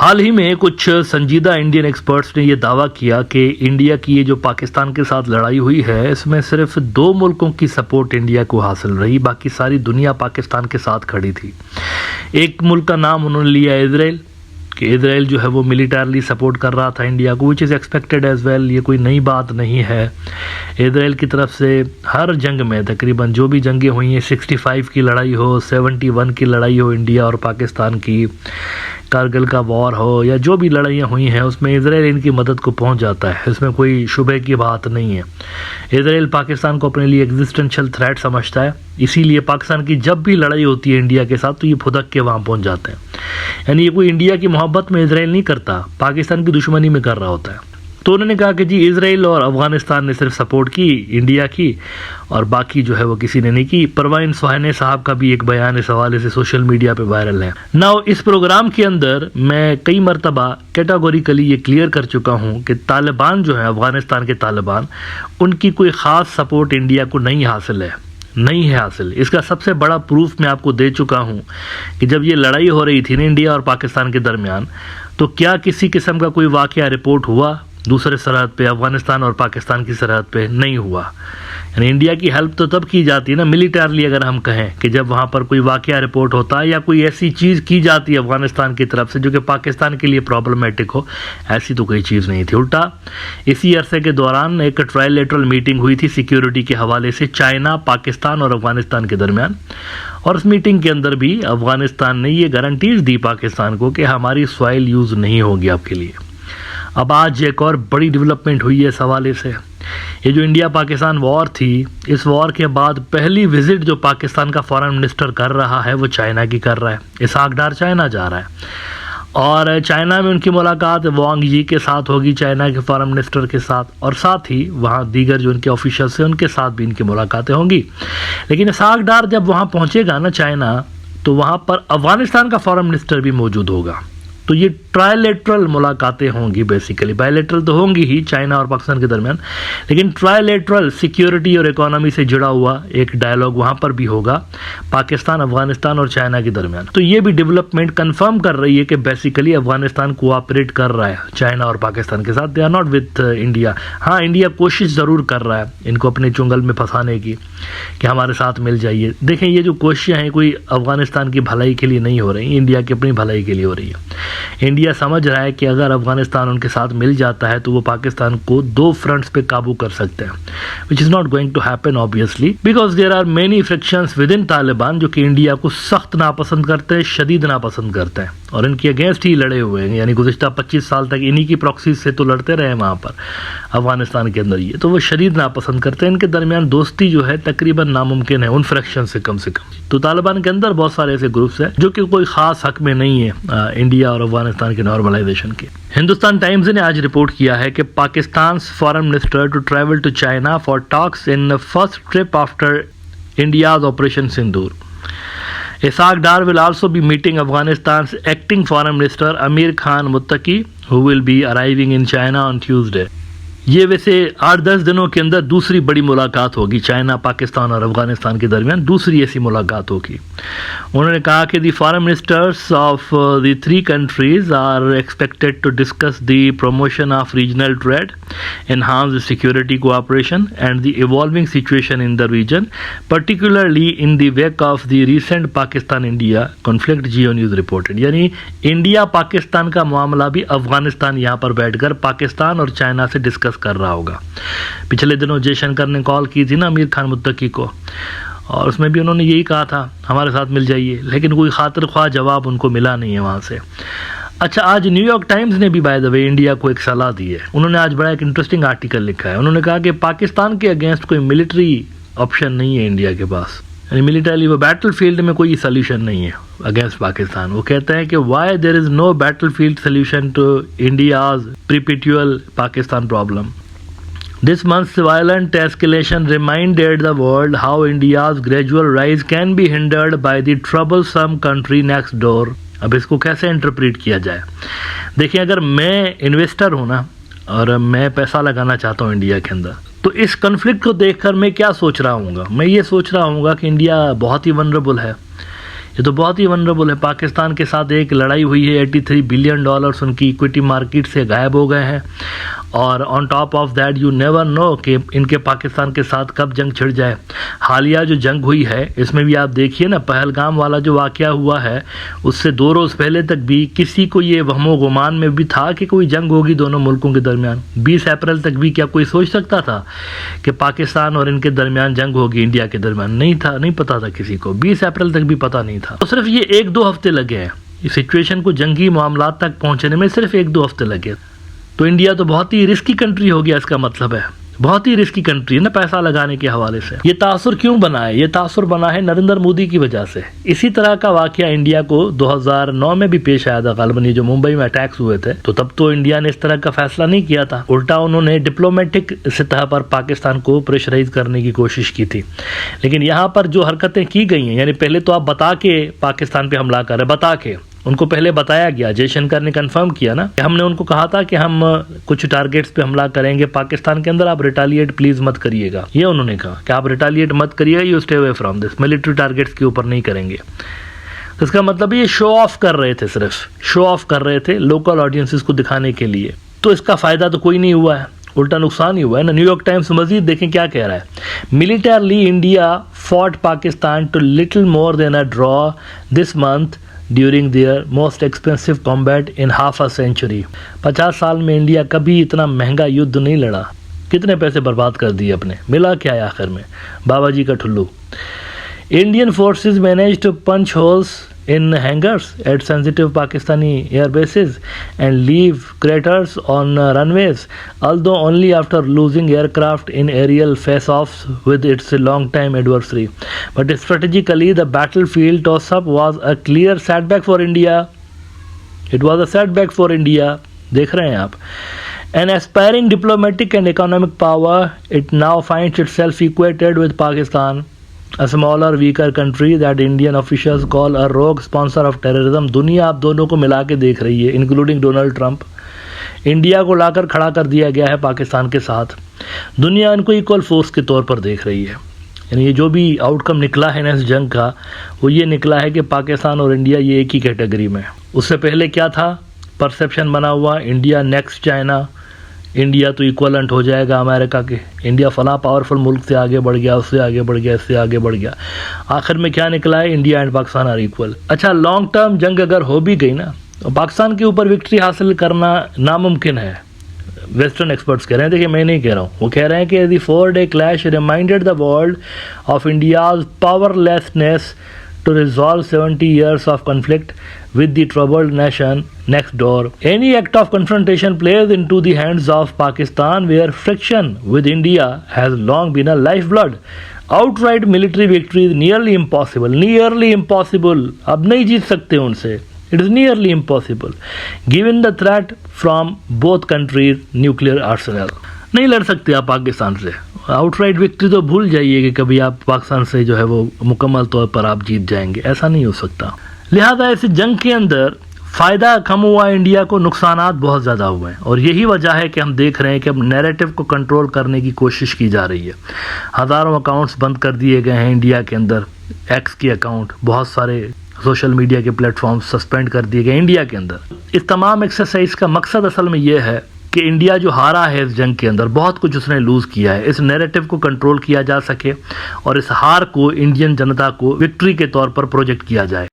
हाल ही में कुछ संजीदा इंडियन एक्सपर्ट्स ने यह दावा किया कि इंडिया की ये जो पाकिस्तान के साथ लड़ाई हुई है, इसमें सिर्फ 2 मुल्कों की सपोर्ट इंडिया को हासिल रही, बाकी सारी दुनिया पाकिस्तान के साथ खड़ी थी। एक मुल्क का नाम उन्होंने लिया इजराइल, कि इजराइल जो है वो मिलिटरली सपोर्ट कर रहा था इंडिया को, which is expected as well. ये कोई नई बात नहीं है। इजराइल की तरफ से हर जंग में तकरीबन जो भी जंगें हुई हैं, 65 की लड़ाई हो, 71 की लड़ाई हो इंडिया और पाकिस्तान की, कारगिल का वॉर हो, या जो भी लड़ाइयाँ हुई हैं उसमें इजराइल इनकी मदद को पहुंच जाता है। इसमें कोई शुबे की बात नहीं है। इजराइल पाकिस्तान को अपने लिए एग्जिस्टेंशियल थ्रेट समझता है, इसीलिए पाकिस्तान की जब भी लड़ाई होती है इंडिया के साथ तो ये फुदक के वहाँ पहुँच जाते हैं। यानी ये कोई इंडिया की मोहब्बत में इजराइल नहीं करता, पाकिस्तान की दुश्मनी में कर रहा होता है। तो उन्होंने कहा कि जी इजराइल और अफगानिस्तान ने सिर्फ सपोर्ट की इंडिया की और बाकी जो है वो किसी ने नहीं की। परवीन सुहाने साहब का भी एक बयान इस हवाले से सोशल मीडिया पे वायरल है। नाउ इस प्रोग्राम के अंदर मैं कई मरतबा कैटेगोरिकली ये क्लियर कर चुका हूँ कि तालिबान जो है, अफगानिस्तान के तालिबान, उनकी कोई ख़ास सपोर्ट इंडिया को नहीं है हासिल। इसका सबसे बड़ा प्रूफ मैं आपको दे चुका हूँ कि जब ये लड़ाई हो रही थी ना इंडिया और पाकिस्तान के दरमियान, तो क्या किसी किस्म का कोई वाक़या रिपोर्ट हुआ दूसरे सरहद पे, अफगानिस्तान और पाकिस्तान की सरहद पे? नहीं हुआ। यानी इंडिया की हेल्प तो तब की जाती है ना मिलिटरली, अगर हम कहें कि जब वहाँ पर कोई वाक़या रिपोर्ट होता है या कोई ऐसी चीज़ की जाती है अफगानिस्तान की तरफ से जो कि पाकिस्तान के लिए प्रॉब्लमेटिक हो। ऐसी तो कोई चीज़ नहीं थी। उल्टा इसी अरसे के दौरान एक ट्रायलेटरल मीटिंग हुई थी सिक्योरिटी के हवाले से चाइना, पाकिस्तान और अफगानिस्तान के दरमियान, और उस मीटिंग के अंदर भी अफगानिस्तान ने ये गारंटीज दी पाकिस्तान को कि हमारी सॉइल यूज़ नहीं होगी आपके लिए। अब आज एक और बड़ी डेवलपमेंट हुई है इस हवाले से। ये जो इंडिया पाकिस्तान वॉर थी, इस वॉर के बाद पहली विजिट जो पाकिस्तान का फॉरेन मिनिस्टर कर रहा है वो चाइना की कर रहा है। इसहाक डार चाइना जा रहा है और चाइना में उनकी मुलाकात वांग यी के साथ होगी, चाइना के फॉरेन मिनिस्टर के साथ, और साथ ही वहाँ दीगर जो उनके ऑफिशियल्स हैं उनके साथ भी इनकी मुलाकातें होंगी। लेकिन इसहाक डार जब वहाँ पहुँचेगा ना चाइना, तो वहाँ पर अफगानिस्तान का फॉरेन मिनिस्टर भी मौजूद होगा। तो ये ट्रायलेटरल मुलाकातें होंगी, बेसिकली बायलेटरल तो होंगी ही चाइना और पाकिस्तान के दरमियान, लेकिन ट्रायलेटरल सिक्योरिटी और इकोनॉमी से जुड़ा हुआ एक डायलॉग वहाँ पर भी होगा पाकिस्तान, अफगानिस्तान और चाइना के दरमियान। तो ये भी डेवलपमेंट कंफर्म कर रही है कि बेसिकली अफगानिस्तान कोऑपरेट कर रहा है चाइना और पाकिस्तान के साथ। They are not with India. हाँ, इंडिया कोशिश ज़रूर कर रहा है इनको अपने चुंगल में फंसाने की कि हमारे साथ मिल जाइए। देखें, ये जो कोशिशें हैं कोई अफगानिस्तान की भलाई के लिए नहीं हो रही, इंडिया की अपनी भलाई के लिए हो रही है। इंडिया समझ रहा है कि अगर अफगानिस्तान उनके साथ मिल जाता है तो वो पाकिस्तान को 2 फ्रंट्स पे काबू कर सकते हैं, which is not going to happen obviously, because there are many frictions within Taliban जो कि इंडिया को सख्त नापसंद करते हैं, शदीद नापसंद करते हैं और इनके अगेंस्ट ही लड़े हुए हैं। यानी गुज़िश्ता 25 साल तक इन्हीं की प्रॉक्सी से तो लड़ते रहे वहाँ पर अफगानिस्तान के अंदर। ये तो वो शदीद नापसंद करते हैं। इनके दरमियान दोस्ती जो है तकरीबन नामुमकिन है उन फ्रैक्शन से कम से कम। तो तालिबान के अंदर बहुत सारे ऐसे ग्रुप्स हैं जो कि कोई खास हक में नहीं है इंडिया और अफगानिस्तान के नॉर्मलाइजेशन के। हिंदुस्तान टाइम्स ने आज रिपोर्ट किया है कि Pakistan foreign minister to travel to China for talks in first trip after India's operation Sindoor. Ishaq Dar will also be meeting Afghanistan's acting foreign minister Amir Khan Muttaqi, who will be arriving in China on Tuesday. ये वैसे 8-10 दिनों के अंदर दूसरी बड़ी मुलाकात होगी China, Pakistan और अफगानिस्तान के दरमियान, दूसरी ऐसी मुलाकात होगी। उन्होंने कहा कि the foreign ministers of the 3 countries are expected to discuss the promotion of regional trade, enhance security cooperation and the evolving situation in the region, particularly in the wake of the recent Pakistan-India conflict, Geo News reported। यानी India Pakistan का मामला भी अफगानिस्तान यहाँ पर बैठकर पाकिस्तान और China से discuss कर रहा होगा। पिछले दिनों जयशंकर ने कॉल की थी ना अमीर खान मुत्तकी को, और उसमें भी उन्होंने यही कहा था हमारे साथ मिल जाइए, लेकिन कोई खातिर ख्वाह जवाब उनको मिला नहीं है वहाँ से। अच्छा, आज न्यूयॉर्क टाइम्स ने भी बाय द वे इंडिया को एक सलाह दी है। उन्होंने आज बड़ा एक इंटरेस्टिंग आर्टिकल लिखा है। उन्होंने कहा कि पाकिस्तान के अगेंस्ट कोई मिलिट्री ऑप्शन नहीं है इंडिया के पास, यानी मिलिटरी वो बैटल फील्ड में कोई सोल्यूशन नहीं है अगेंस्ट पाकिस्तान। वो कहते हैं कि why there is no battle field solution to India's perpetual Pakistan problem. This month's violent escalation reminded the world how India's gradual rise can be hindered by the troublesome country next door. अब इसको कैसे interpret किया जाए? देखिए, अगर मैं investor हूँ ना और मैं पैसा लगाना चाहता हूँ इंडिया के अंदर, तो इस कन्फ्लिक्ट को देखकर मैं क्या सोच रहा हूँगा? मैं ये सोच रहा हूँगा कि इंडिया बहुत ही वनरेबल है, ये तो बहुत ही वनरेबल है। पाकिस्तान के साथ एक लड़ाई हुई है, $83 बिलियन उनकी इक्विटी मार्केट से गायब हो गए हैं। और on top of that you never know कि इनके पाकिस्तान के साथ कब जंग छिड़ जाए। हालिया जो जंग हुई है इसमें भी आप देखिए ना, पहलगाम वाला जो वाकया हुआ है उससे 2 रोज़ पहले तक भी किसी को ये वहमो गुमान में भी था कि कोई जंग होगी दोनों मुल्कों के दरमियान। 20 अप्रैल तक भी क्या कोई सोच सकता था कि पाकिस्तान और इनके दरमियान जंग होगी, इंडिया के दरमियान? नहीं था, नहीं पता था किसी को। 20 अप्रैल तक भी पता नहीं था। तो सिर्फ ये 1-2 हफ्ते लगे हैं इस सिचुएशन को जंगी मामलात तक पहुंचने में, सिर्फ 1-2 हफ्ते लगे। तो इंडिया तो बहुत ही रिस्की कंट्री हो गया, इसका मतलब है बहुत ही रिस्की कंट्री है ना पैसा लगाने के हवाले से। ये तासुर क्यों बना है? ये तासुर बना है नरेंद्र मोदी की वजह से। इसी तरह का वाकया इंडिया को 2009 में भी पेश आया था। गालिबन ये जो मुंबई में अटैक्स हुए थे, तो तब तो इंडिया ने इस तरह का फैसला नहीं किया था। उल्टा उन्होंने डिप्लोमेटिक सतह पर पाकिस्तान को प्रेशराइज करने की कोशिश की थी। लेकिन यहाँ पर जो हरकतें की गई हैं, यानी पहले तो आप बता के पाकिस्तान पे हमला कर रहे, बता के उनको पहले बताया गया, जयशंकर ने कंफर्म किया ना, हमने उनको कहा था कि हम कुछ टारगेट्स पे हमला करेंगे पाकिस्तान के अंदर, आप रिटालिएट प्लीज मत करिएगा। ये उन्होंने कहा कि आप रिटालिएट मत करिएगा, you stay away from this, military targets के ऊपर नहीं करेंगे। तो इसका मतलब ये शो ऑफ कर रहे थे, सिर्फ शो ऑफ कर रहे थे लोकल ऑडियंसेस को दिखाने के लिए। तो इसका फायदा तो कोई नहीं हुआ है, उल्टा नुकसान ही हुआ है ना। न्यूयॉर्क टाइम्स मजीद देखें क्या कह रहा है। Militarily India fought Pakistan to little more than a draw this month during their most expensive combat in half a century. 50 साल में इंडिया कभी इतना महंगा युद्ध नहीं लड़ा। कितने पैसे बर्बाद कर दिए अपने, मिला क्या है आखिर में? बाबा जी का ठुल्लू। Indian forces manage to punch holes in hangars at sensitive Pakistani air bases and leave craters on runways, although only after losing aircraft in aerial face-offs with its long-time adversary. But strategically, the battlefield toss-up was a clear setback for India. It was a setback for India. देख रहे हैं आप. An aspiring diplomatic and economic power, it now finds itself equated with Pakistan, a smaller, weaker country that Indian officials call a rogue sponsor of terrorism. दुनिया आप दोनों को मिला के देख रही है, इंक्लूडिंग डोनाल्ड ट्रंप। इंडिया को लाकर खड़ा कर दिया गया है पाकिस्तान के साथ। दुनिया इनको इक्वल फोर्स के तौर पर देख रही है। यानी ये जो भी आउटकम निकला है ना इस जंग का, वो ये निकला है कि पाकिस्तान और इंडिया ये एक ही कैटेगरी में। उससे पहले क्या था? परसेप्शन बना हुआ इंडिया नेक्स्ट चाइना, इंडिया तो इक्वलेंट हो जाएगा अमेरिका के, इंडिया फला पावरफुल मुल्क से आगे बढ़ गया, उससे आगे बढ़ गया, इससे आगे बढ़ गया। आखिर में क्या निकला है? India and Pakistan are equal. अच्छा, लॉन्ग टर्म जंग अगर हो भी गई ना, तो पाकिस्तान के ऊपर विक्ट्री हासिल करना नामुमकिन है, वेस्टर्न एक्सपर्ट्स कह रहे हैं। देखिए मैं नहीं कह रहा हूँ, वो कह रहे हैं कि the 4-day clash reminded the world of India's powerlessness to resolve 70 years of conflict with the troubled nation next door. Any act of confrontation plays into the hands of Pakistan, where friction with India has long been a lifeblood. Outright military victory is nearly impossible. Nearly impossible. अब नहीं जीत सकते उनसे. It is nearly impossible, given the threat from both countries' nuclear arsenal. नहीं लड़ सकते आप पाकिस्तान से। Outright victory तो भूल जाइए कि कभी आप पाकिस्तान से जो है वो मुकम्मल तौर पर आप जीत जाएंगे, ऐसा नहीं हो सकता। लिहाजा इस जंग के अंदर फ़ायदा कम हुआ इंडिया को, नुकसानात बहुत ज़्यादा हुए हैं। और यही वजह है कि हम देख रहे हैं कि अब नैरेटिव को कंट्रोल करने की कोशिश की जा रही है। हज़ारों अकाउंट्स बंद कर दिए गए हैं इंडिया के अंदर, एक्स के अकाउंट, बहुत सारे सोशल मीडिया के प्लेटफॉर्म सस्पेंड कर दिए गए इंडिया के अंदर। इस तमाम एक्सरसाइज का मकसद असल में ये है कि इंडिया जो हारा है इस जंग के अंदर, बहुत कुछ उसने लूज़ किया है, इस नैरेटिव को कंट्रोल किया जा सके और इस हार को इंडियन जनता को विक्ट्री के तौर पर प्रोजेक्ट किया जाए।